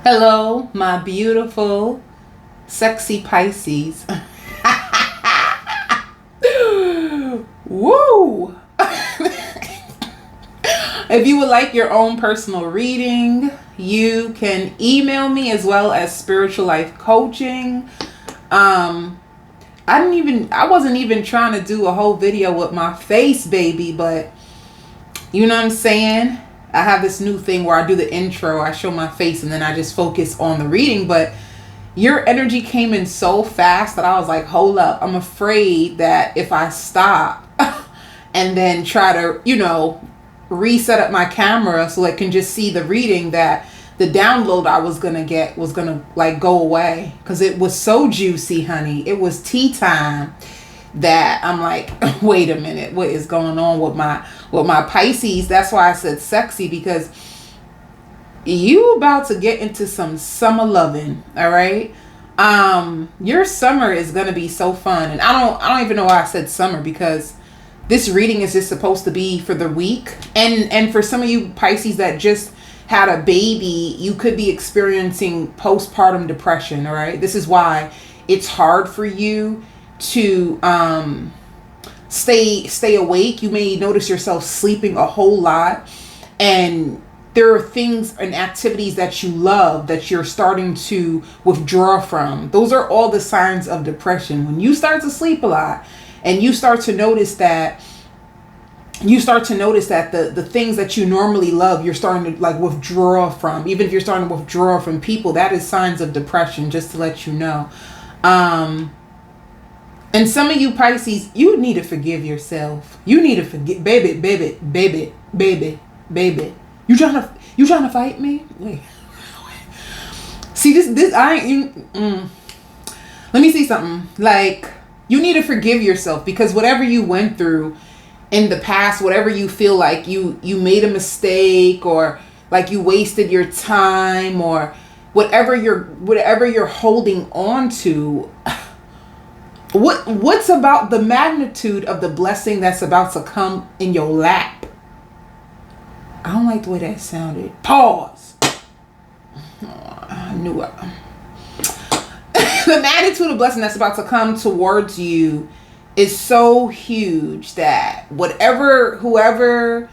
Hello, my beautiful, sexy Pisces. Woo! If you would like your own personal reading, you can email me as well as spiritual life coaching. I wasn't even trying to do a whole video with my face, baby, but you know what I'm saying? I have this new thing where I do the intro, I show my face, and then I just focus on the reading. But your energy came in so fast that I was like, hold up. I'm afraid that if I stop and then try to, reset up my camera so it can just see the reading, that the download I was going to get was going to like go away. Because it was so juicy, honey. It was tea time that I'm like, wait a minute, what is going on with my Pisces? That's why I said sexy, because you about to get into some summer loving. All right. Your summer is gonna be so fun. And I don't even know why I said summer, because this reading is just supposed to be for the week. And for some of you Pisces that just had a baby, you could be experiencing postpartum depression. All right. This is why it's hard for you to stay awake. You may notice yourself sleeping a whole lot, and there are things and activities that you love that you're starting to withdraw from. Those are all the signs of depression. When you start to sleep a lot and you start to notice that the things that you normally love, you're starting to like withdraw from. Even if you're starting to withdraw from people, that is signs of depression, just to let you know. And some of you Pisces, you need to forgive yourself. You need to forgive, baby. You trying to fight me? Wait. See this. I ain't. Let me see something. Like, you need to forgive yourself, because whatever you went through in the past, whatever you feel like you made a mistake, or like you wasted your time, or whatever you're holding on to. What's about the magnitude of the blessing that's about to come in your lap? I don't like the way that sounded. Pause. I knew it. The magnitude of blessing that's about to come towards you is so huge that whoever,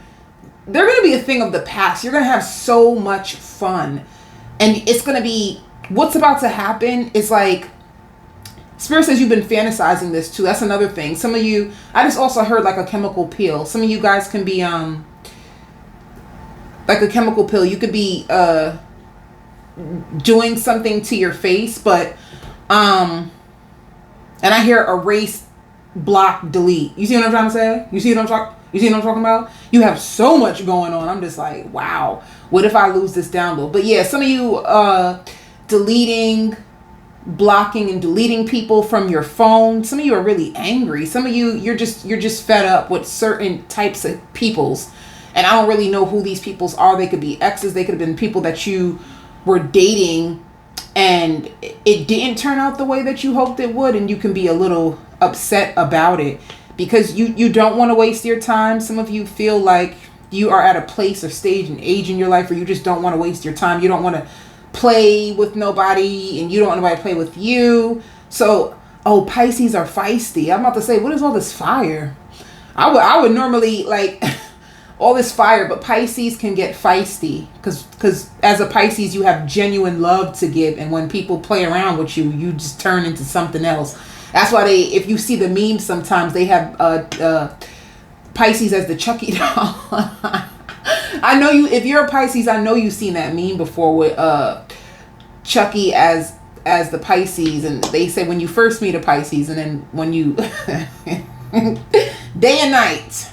they're going to be a thing of the past. You're going to have so much fun. And it's going to be, what's about to happen is like, Spirit says you've been fantasizing this too. That's another thing. Some of you, I just also heard like a chemical peel. Some of you guys can be like a chemical peel. You could be doing something to your face, but and I hear erase, block, delete. You see what I'm trying to say? You see what I'm talking about? You have so much going on. I'm just like, wow. What if I lose this download? But yeah, some of you blocking and deleting people from your phone. Some of you are really angry. Some of you, you're just fed up with certain types of peoples. And I don't really know who these peoples are. They could be exes. They could have been people that you were dating and it didn't turn out the way that you hoped it would. And you can be a little upset about it because you don't want to waste your time. Some of you feel like you are at a place or stage and age in your life where you just don't want to waste your time. You don't want to play with nobody, and you don't want nobody to play with you. So, Pisces are feisty. I'm about to say, what is all this fire? I would normally like all this fire, but Pisces can get feisty because as a Pisces, you have genuine love to give, and when people play around with you, you just turn into something else. That's why if you see the memes, sometimes they have Pisces as the Chucky doll. I know you, if you're a Pisces, I know you've seen that meme before with Chucky as the Pisces, and they say when you first meet a Pisces, and then when you day and night.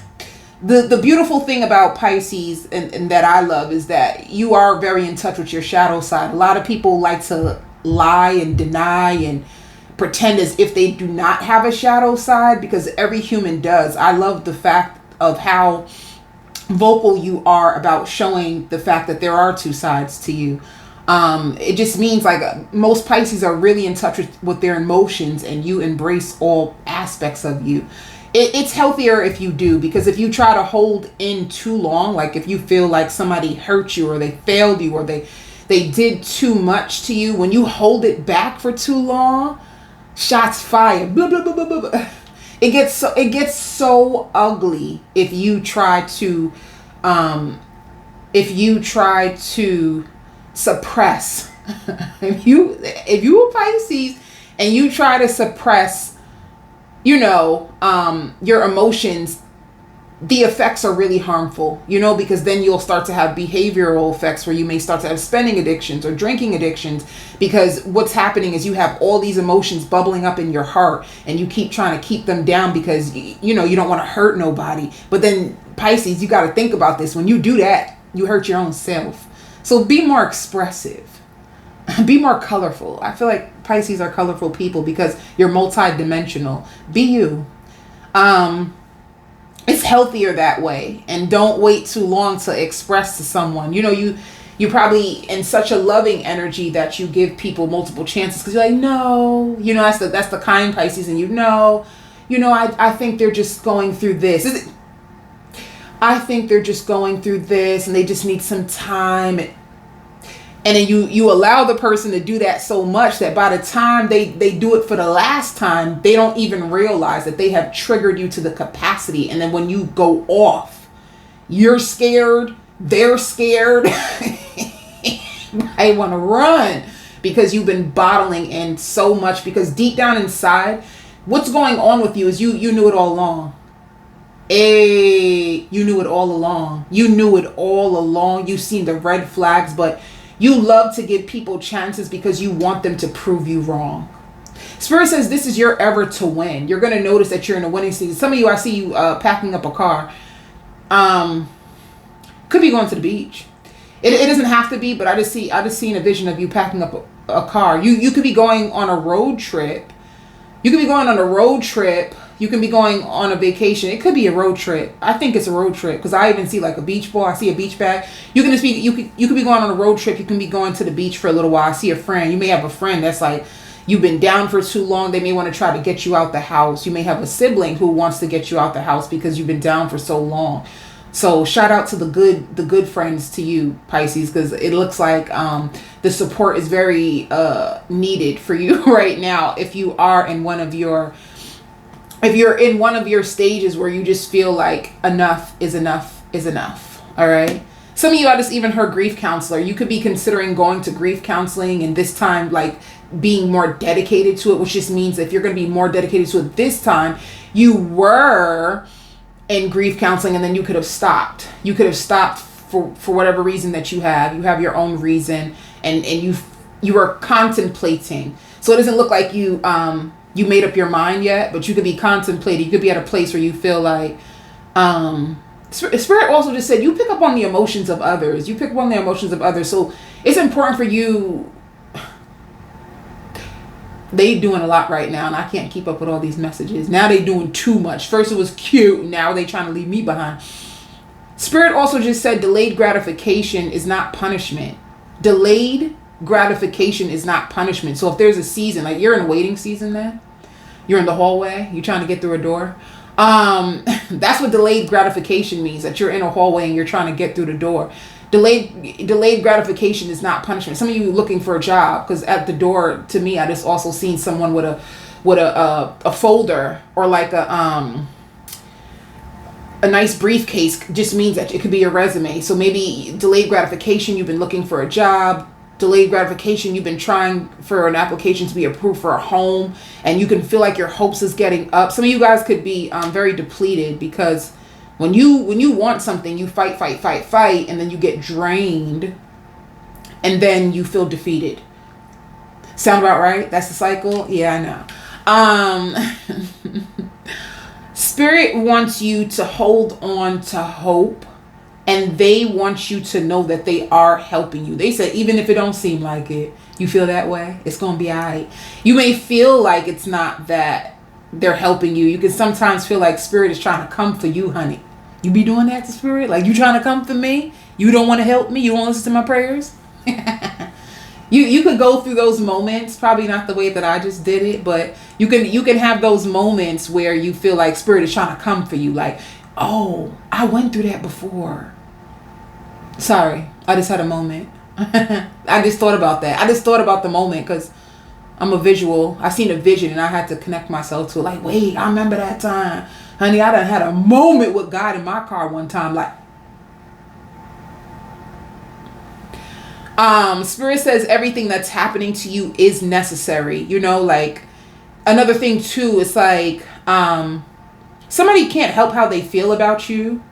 The beautiful thing about Pisces and that I love is that you are very in touch with your shadow side. A lot of people like to lie and deny and pretend as if they do not have a shadow side, because every human does. I love the fact of how vocal you are about showing the fact that there are two sides to you. It just means like most Pisces are really in touch with their emotions, and you embrace all aspects of you. It's healthier if you do, because if you try to hold in too long, like if you feel like somebody hurt you or they failed you or they they did too much to you, when you hold it back for too long, shots fired. Blah, blah, blah, blah, blah. It gets so ugly if you try to suppress. if you a Pisces and you try to suppress, your emotions, the effects are really harmful, because then you'll start to have behavioral effects where you may start to have spending addictions or drinking addictions, because what's happening is you have all these emotions bubbling up in your heart and you keep trying to keep them down because, you don't want to hurt nobody. But then Pisces, you got to think about this. When you do that, you hurt your own self. So be more expressive. Be more colorful. I feel like Pisces are colorful people because you're multi-dimensional. Be you. It's healthier that way, and don't wait too long to express to someone. You probably in such a loving energy that you give people multiple chances because you're like, no, that's the kind Pisces, and I think they're just going through this. I think they're just going through this, and they just need some time. And then you allow the person to do that so much that by the time they do it for the last time, they don't even realize that they have triggered you to the capacity. And then when you go off, you're scared, they're scared. I want to run because you've been bottling in so much, because deep down inside, what's going on with you is you knew it all along. You knew it all along. You knew it all along. You've seen the red flags, but you love to give people chances because you want them to prove you wrong. Spirit says this is your ever to win. You're going to notice that you're in a winning season. Some of you, I see you packing up a car. Could be going to the beach. It doesn't have to be, but I just seen a vision of you packing up a car. You could be going on a road trip. You could be going on a road trip. You can be going on a vacation. It could be a road trip. I think it's a road trip because I even see like a beach ball. I see a beach bag. You can just be you could be going on a road trip. You can be going to the beach for a little while. I see a friend. You may have a friend that's like, you've been down for too long. They may want to try to get you out the house. You may have a sibling who wants to get you out the house because you've been down for so long. So shout out to the good friends to you, Pisces, because it looks like the support is very needed for you right now. If you are in one of your stages where you just feel like enough is enough is enough. All right. Some of you, I just even heard grief counselor. You could be considering going to grief counseling, and this time like being more dedicated to it, which just means if you're going to be more dedicated to it this time, you were in grief counseling and then you could have stopped. You could have stopped for whatever reason that you have your own reason, and you are contemplating. So it doesn't look like you made up your mind yet, but you could be contemplating. You could be at a place where you feel like Spirit also just said you pick up on the emotions of others. You pick up on the emotions of others. So it's important for you. They doing a lot right now, and I can't keep up with all these messages. Now they doing too much. First it was cute, now they trying to leave me behind. Spirit also just said delayed gratification is not punishment. Delayed gratification is not punishment. So if there's a season, like you're in a waiting season, then you're in the hallway, you're trying to get through a door. That's what delayed gratification means, that you're in a hallway and you're trying to get through the door. Delayed gratification is not punishment. Some of you looking for a job, because at the door, to me, I just also seen someone with a folder or like a nice briefcase. Just means that it could be your resume. So maybe delayed gratification, you've been looking for a job. Delayed gratification, you've been trying for an application to be approved for a home, and you can feel like your hopes is getting up. Some of you guys could be very depleted, because when you want something, you fight, and then you get drained, and then you feel defeated. Sound about right? That's the cycle? Yeah, I know. Spirit wants you to hold on to hope, and they want you to know that they are helping you. They said, even if it don't seem like it, you feel that way, it's going to be all right. You may feel like it's not that they're helping you. You can sometimes feel like Spirit is trying to come for you, honey. You be doing that to Spirit? Like, you trying to come for me? You don't want to help me? You don't listen to my prayers? You could go through those moments, probably not the way that I just did it, but you can have those moments where you feel like Spirit is trying to come for you. Like, oh, I went through that before. Sorry, I just had a moment. I just thought about that. I just thought about the moment because I'm a visual. I seen a vision and I had to connect myself to it. Like, wait, I remember that time. Honey, I done had a moment with God in my car one time. Like, Spirit says everything that's happening to you is necessary. You know, like, another thing too, it's like, somebody can't help how they feel about you.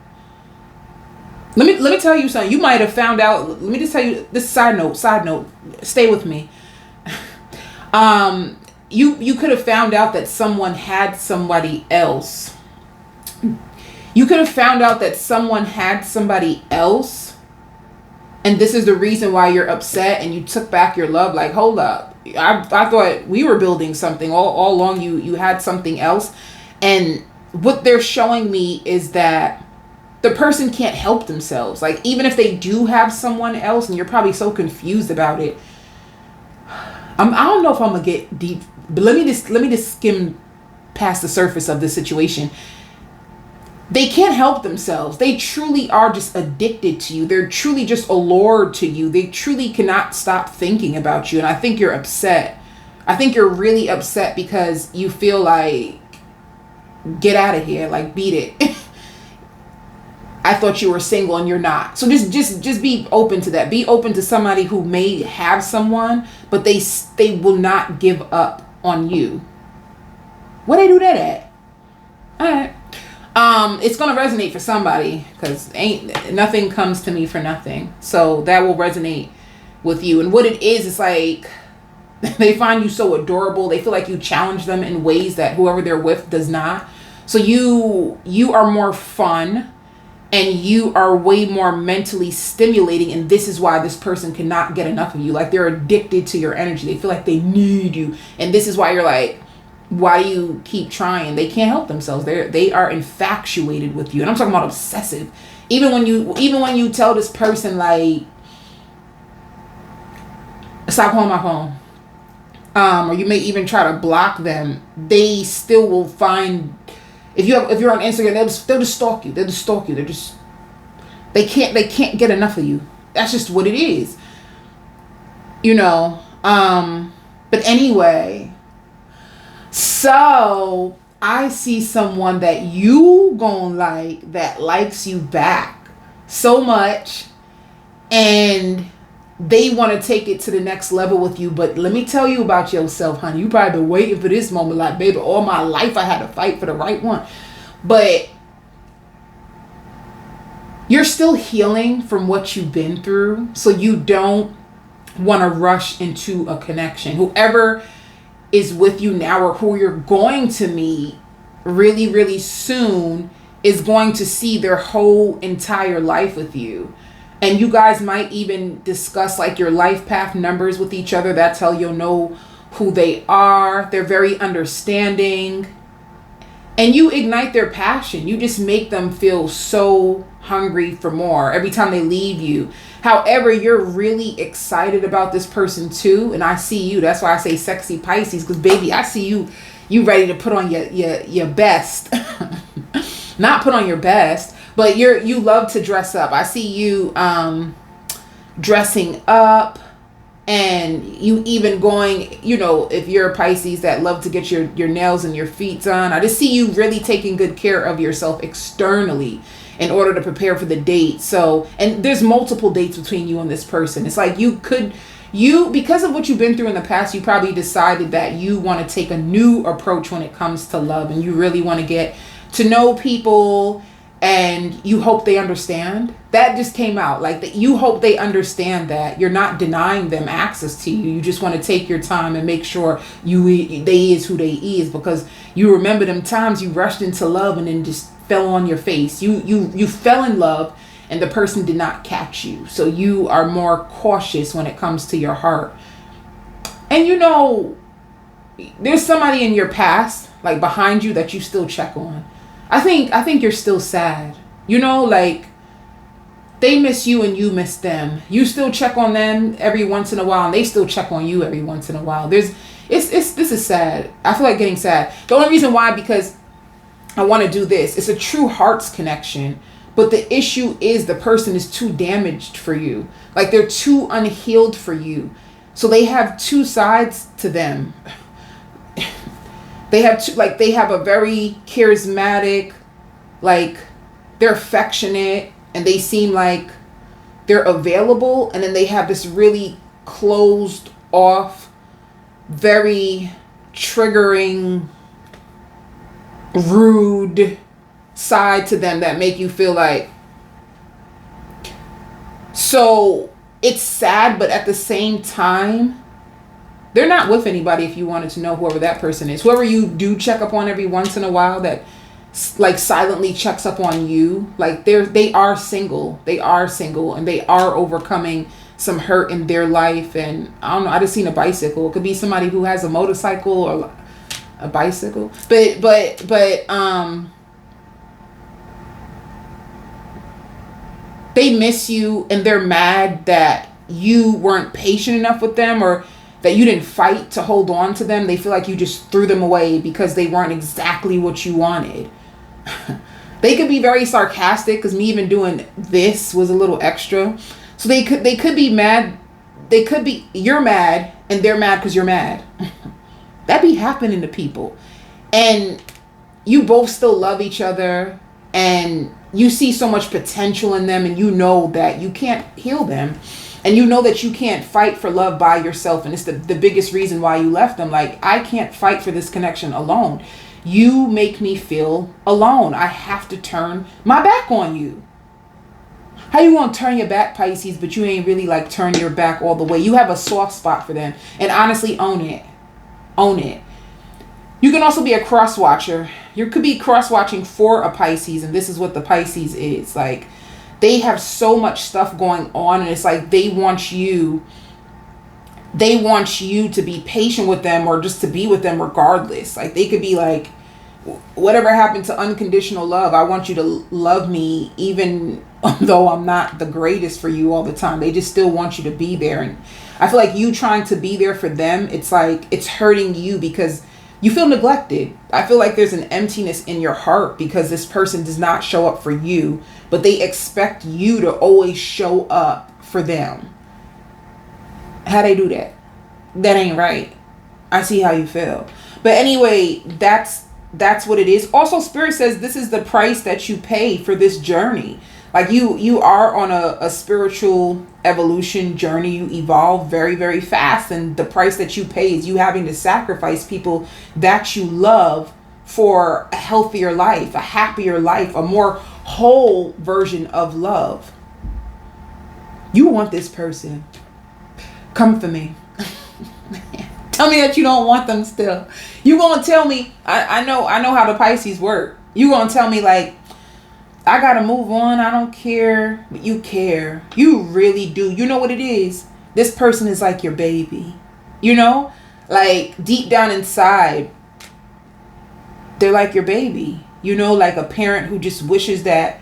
Let me tell you something. You might have found out. Let me just tell you this side note. Stay with me. You could have found out that someone had somebody else. You could have found out that someone had somebody else. And this is the reason why you're upset and you took back your love. Like, hold up. I thought we were building something all along. You had something else. And what they're showing me is that the person can't help themselves. Like, even if they do have someone else and you're probably so confused about it. I don't know if I'm gonna get deep, but let me just skim past the surface of the situation. They can't help themselves. They truly are just addicted to you. They're truly just allured to you. They truly cannot stop thinking about you. And I think you're upset. I think you're really upset because you feel like, get out of here, like, beat it. I thought you were single and you're not. So just be open to that. Be open to somebody who may have someone, but they will not give up on you. Where they do that at? All right. It's gonna resonate for somebody because nothing comes to me for nothing. So that will resonate with you. And what it is like they find you so adorable. They feel like you challenge them in ways that whoever they're with does not. So you are more fun. And you are way more mentally stimulating. And this is why this person cannot get enough of you. Like, they're addicted to your energy. They feel like they need you. And this is why you're like, why do you keep trying? They can't help themselves. They are infatuated with you. And I'm talking about obsessive. Even when you tell this person, like, stop calling my phone. Or you may even try to block them. They still will find... If you're on Instagram, they'll just stalk you. They'll just stalk you. They can't get enough of you. That's just what it is. You know. But anyway, so I see someone that you gonna like that likes you back so much, and they want to take it to the next level with you. But let me tell you about yourself, honey. You probably been waiting for this moment. Like, baby, all my life I had to fight for the right one. But you're still healing from what you've been through. So you don't want to rush into a connection. Whoever is with you now or who you're going to meet really, really soon is going to see their whole entire life with you. And you guys might even discuss like your life path numbers with each other. That's how you'll know who they are. They're very understanding. And you ignite their passion. You just make them feel so hungry for more every time they leave you. However, you're really excited about this person too. And I see you. That's why I say sexy Pisces. Because baby, I see you ready to put on your best. Not put on your best. But you love to dress up. I see you dressing up, and you even going, you know, if you're a Pisces that love to get your nails and your feet done. I just see you really taking good care of yourself externally in order to prepare for the date. So, and there's multiple dates between you and this person. It's like because of what you've been through in the past, you probably decided that you want to take a new approach when it comes to love, and you really want to get to know people. And you hope they understand. That just came out. Like, that you hope they understand that you're not denying them access to you. You just want to take your time and make sure they is who they is, because you remember them times you rushed into love and then just fell on your face. You fell in love and the person did not catch you. So you are more cautious when it comes to your heart. And you know, there's somebody in your past, like behind you, that you still check on. I think you're still sad. You know, like, they miss you and you miss them. You still check on them every once in a while, and they still check on you every once in a while. This is sad. I feel like getting sad. The only reason why, because I want to do this. It's a true hearts connection But the issue is the person is too damaged for you. Like they're too unhealed for you. So they have two sides to them. They have they have a very charismatic, like they're affectionate and they seem like they're available, and then they have this really closed off, very triggering, rude side to them that make you feel like. So it's sad, but at the same time, they're not with anybody. If you wanted to know whoever that person is, whoever you do check up on every once in a while, that like silently checks up on you, like they are single, and they are overcoming some hurt in their life. And I don't know, I just seen a bicycle. It could be somebody who has a motorcycle or a bicycle, but they miss you and they're mad that you weren't patient enough with them, or that you didn't fight to hold on to them. They feel like you just threw them away because they weren't exactly what you wanted. They could be very sarcastic, because me even doing this was a little extra. So they could be mad. They could be, you're mad and they're mad because you're mad. That be happening to people. And you both still love each other, and you see so much potential in them, and you know that you can't heal them, and you know that you can't fight for love by yourself. And it's the biggest reason why you left them. Like, I can't fight for this connection alone. You make me feel alone. I have to turn my back on you. How you gonna turn your back, Pisces, but you ain't really like turn your back all the way? You have a soft spot for them, and honestly, own it. Own it. You can also be a cross watcher. You could be cross watching for a Pisces, and this is what the Pisces is. Like, they have so much stuff going on, and it's like they want you to be patient with them, or just to be with them regardless. Like, they could be like, whatever happened to unconditional love? I want you to love me even though I'm not the greatest for you all the time. They just still want you to be there. And I feel like you trying to be there for them, it's like it's hurting you because you feel neglected. I feel like there's an emptiness in your heart because this person does not show up for you, but they expect you to always show up for them. How they do that? That ain't right. I see how you feel. But anyway, that's what it is. Also, Spirit says this is the price that you pay for this journey. Like, you are on a spiritual evolution journey. You evolve very, very fast. And the price that you pay is you having to sacrifice people that you love for a healthier life, a happier life, a more whole version of love. You want this person. Come for me. Tell me that you don't want them still. You gonna tell me, I know how the Pisces work. You gonna tell me like, I gotta move on, I don't care. But you care. You really do. You know what it is? This person is like your baby. You know? Like, deep down inside, they're like your baby. You know, like a parent who just wishes that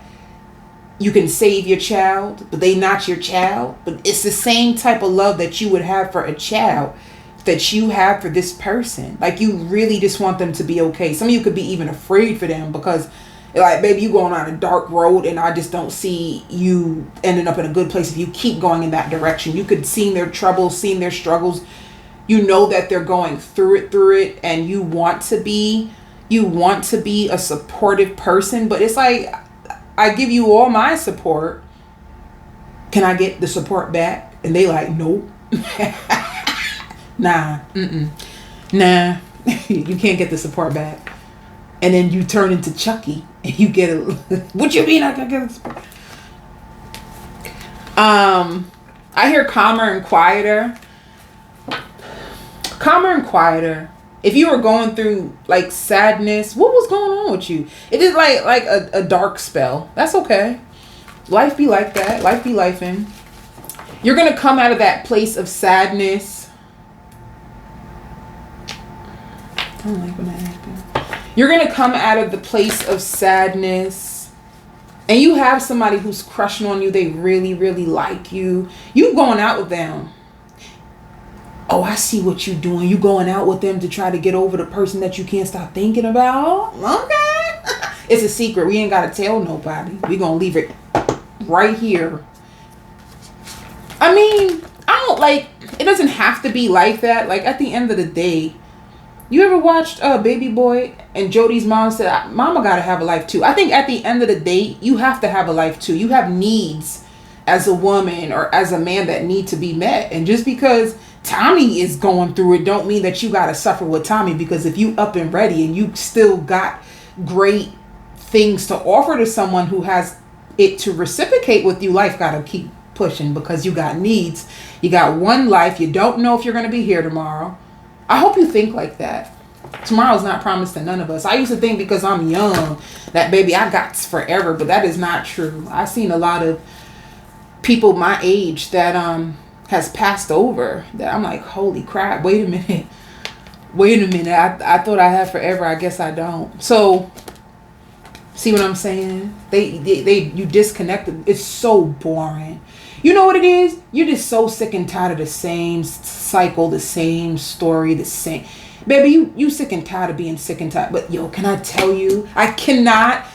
you can save your child, but they not your child. But it's the same type of love that you would have for a child that you have for this person. Like, you really just want them to be okay. Some of you could be even afraid for them because, like, baby, you going on a dark road and I just don't see you ending up in a good place if you keep going in that direction. You could see their troubles, seeing their struggles. You know that they're going through it, and you want to be a supportive person. But it's like, I give you all my support. Can I get the support back? And they like, nope. Nah. Nah. You can't get the support back. And then you turn into Chucky and you get a what you mean I can get the support? I hear calmer and quieter. Calmer and quieter. If you were going through like sadness, what was going on with you? It is like a dark spell. That's okay. Life be like that. Life be lifing. You're going to come out of that place of sadness. I don't like when that happens. You're going to come out of the place of sadness, and you have somebody who's crushing on you. They really, really like you. You going out with them. Oh, I see what you're doing. You going out with them to try to get over the person that you can't stop thinking about. Okay. It's a secret. We ain't got to tell nobody. We gonna leave it right here. I mean, I don't like, it doesn't have to be like that. Like, at the end of the day, you ever watched Baby Boy and Jody's mom said, Mama gotta have a life too. I think at the end of the day, you have to have a life too. You have needs as a woman or as a man that need to be met. And just because Tommy is going through it don't mean that you gotta suffer with Tommy, because if you up and ready and you still got great things to offer to someone who has it to reciprocate with you, life gotta keep pushing, because you got needs. You got one life. You don't know if you're going to be here tomorrow. I hope you think like that. Tomorrow's not promised to none of us. I used to think because I'm young that, baby, I got forever, but that is not true. I've seen a lot of people my age that has passed over that I'm like, holy crap, wait a minute. I thought I had forever. I guess I don't. So see what I'm saying? You disconnected. It's so boring. You know what it is? You're just so sick and tired of the same cycle, the same story, the same. Baby, you sick and tired of being sick and tired. But yo, can I tell you? I cannot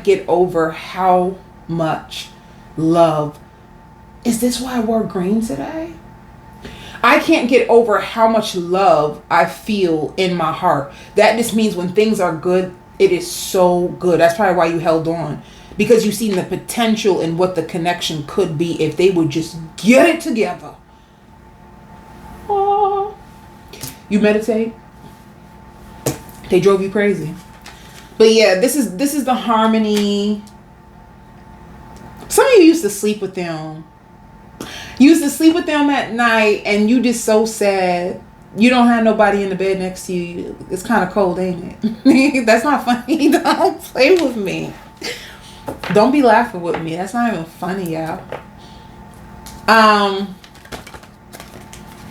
get over how much love. Is this why I wore green today? I can't get over how much love I feel in my heart. That just means when things are good, it is so good. That's probably why you held on. Because you've seen the potential in what the connection could be if they would just get it together. Oh. You meditate? They drove you crazy. But yeah, this is the harmony. Some of you used to sleep with them. You used to sleep with them at night and you just so sad. You don't have nobody in the bed next to you. It's kind of cold, ain't it? That's not funny. Don't play with me. Don't be laughing with me. That's not even funny, y'all.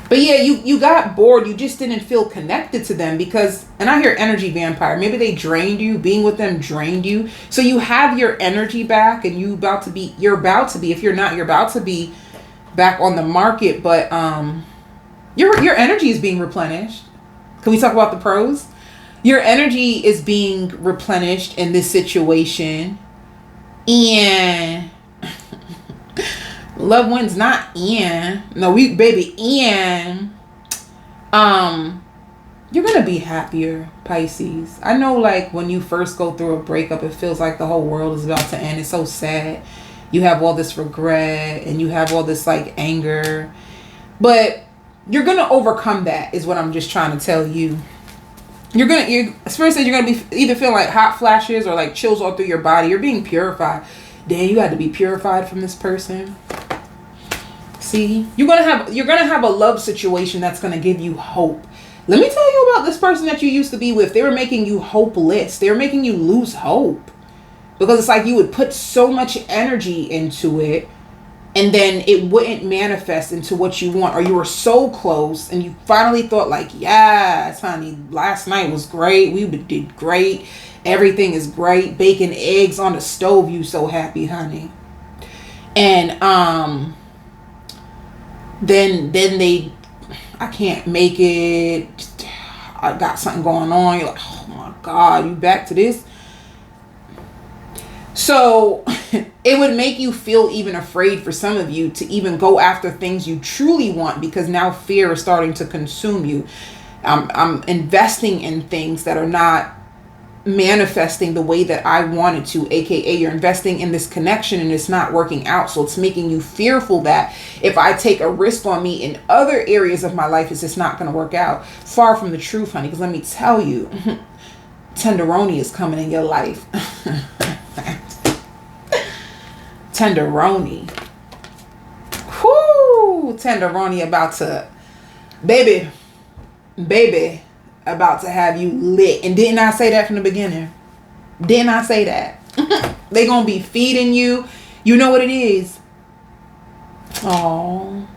But yeah, you got bored. You just didn't feel connected to them because, and I hear energy vampire. Maybe they drained you. Being with them drained you. So you have your energy back and you're about to be, if you're not, you're about to be back on the market. But your energy is being replenished. Can we talk about the pros? Your energy is being replenished in this situation. And love wins, not in. No, and you're gonna be happier, Pisces. I know, like, when you first go through a breakup, it feels like the whole world is about to end. It's so sad. You have all this regret and you have all this like anger, but you're gonna overcome that, is what I'm just trying to tell you. Spirit says you're gonna be either feel like hot flashes or like chills all through your body. You're being purified. Damn, you had to be purified from this person. See, you're gonna have a love situation that's gonna give you hope. Let me tell you about this person that you used to be with. They were making you hopeless. They were making you lose hope, because it's like you would put so much energy into it and then it wouldn't manifest into what you want, or you were so close and you finally thought like, yes, honey, last night was great. We did great. Everything is great. Baking eggs on the stove. You so happy, honey. And then they, I can't make it. I got something going on. You're like, oh my God, you back to this? So it would make you feel even afraid, for some of you, to even go after things you truly want, because now fear is starting to consume you. I'm investing in things that are not manifesting the way that I wanted to, aka you're investing in this connection and it's not working out. So it's making you fearful that if I take a risk on me in other areas of my life, it's just not going to work out. Far from the truth, honey, because let me tell you, Tenderoni is coming in your life. Tenderoni. Whoo! Tenderoni about to, baby, about to have you lit. And didn't I say that from the beginning? Didn't I say that? They gonna be feeding you. You know what it is. Oh,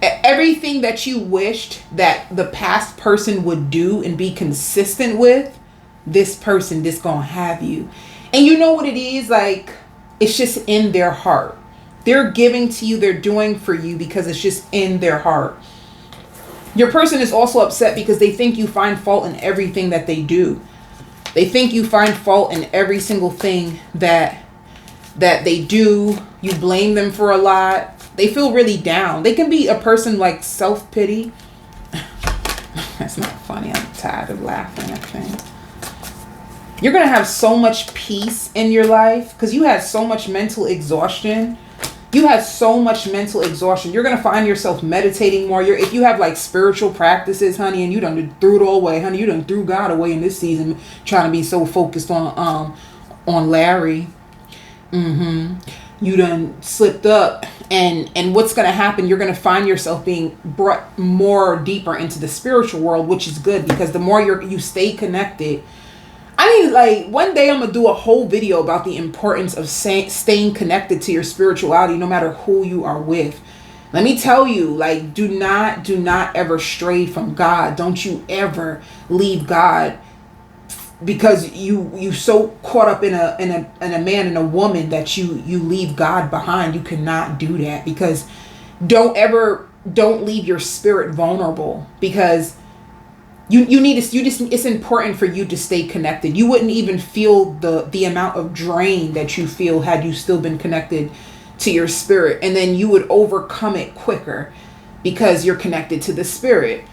everything that you wished that the past person would do and be consistent with, this person just gonna have you. And you know what it is, like, it's just in their heart. They're giving to you, they're doing for you because it's just in their heart. Your person is also upset because they think you find fault in everything that they do. They think you find fault in every single thing that they do. You blame them for a lot. They feel really down. They can be a person like self-pity. That's not funny. I'm tired of laughing at things. You're going to have so much peace in your life because you had so much mental exhaustion. You had so much mental exhaustion. You're going to find yourself meditating more. If you have like spiritual practices, honey, and you done threw it all away, honey, you done threw God away in this season trying to be so focused on Larry. You done slipped up, and what's going to happen, you're going to find yourself being brought more deeper into the spiritual world, which is good because the more you stay connected. I mean, like, one day I'm going to do a whole video about the importance of staying connected to your spirituality no matter who you are with. Let me tell you, like, do not ever stray from God. Don't you ever leave God because you so caught up in a man and a woman that you leave God behind. You cannot do that, because don't leave your spirit vulnerable, because it's important for you to stay connected. You wouldn't even feel the amount of drain that you feel had you still been connected to your spirit, and then you would overcome it quicker because you're connected to the spirit.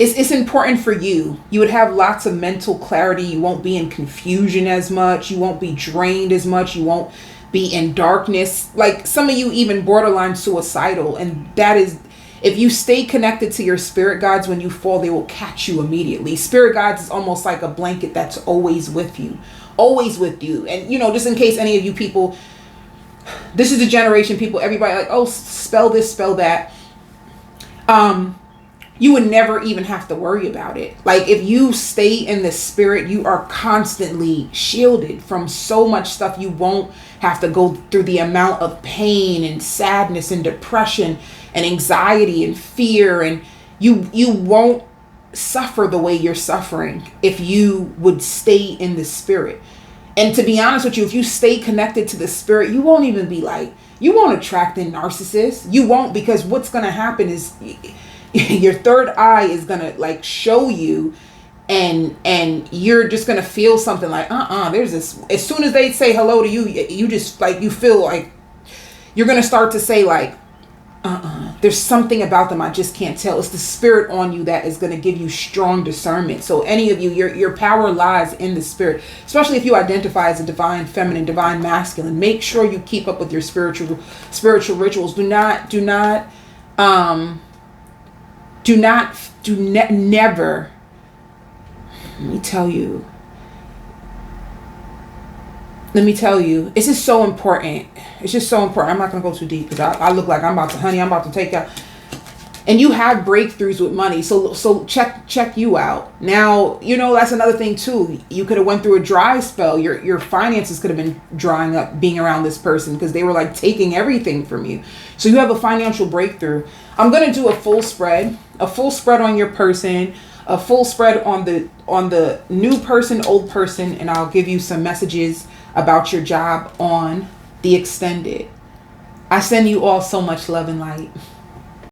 It's important for you. You would have lots of mental clarity. You won't be in confusion as much. You won't be drained as much. You won't be in darkness. Like, some of you even borderline suicidal, and that is, if you stay connected to your spirit guides, when you fall, they will catch you immediately. Spirit guides is almost like a blanket that's always with you. Always with you. And, just in case any of you people, this is the generation people, everybody like, oh, spell this, spell that. You would never even have to worry about it. Like, if you stay in the spirit, you are constantly shielded from so much stuff. You won't have to go through the amount of pain and sadness and depression and anxiety and fear, and you won't suffer the way you're suffering if you would stay in the spirit. And to be honest with you, if you stay connected to the spirit, you won't even be like, you won't attract in narcissists. You won't, because what's going to happen is your third eye is going to like show you, and you're just going to feel something like, there's this, as soon as they say hello to you, you just like, you feel like you're going to start to say like, there's something about them I just can't tell. It's the spirit on you that is going to give you strong discernment. So any of you, your power lies in the spirit, especially if you identify as a divine feminine, divine masculine. Make sure you keep up with your spiritual rituals. Never. Let me tell you, it's just so important. It's just so important. I'm not going to go too deep because I look like I'm about to take out. And you have breakthroughs with money. So check you out. Now, that's another thing too. You could have went through a dry spell. Your finances could have been drying up being around this person because they were like taking everything from you. So you have a financial breakthrough. I'm going to do a full spread on your person, a full spread on the new person, old person, and I'll give you some messages about your job on the extended. I send you all so much love and light.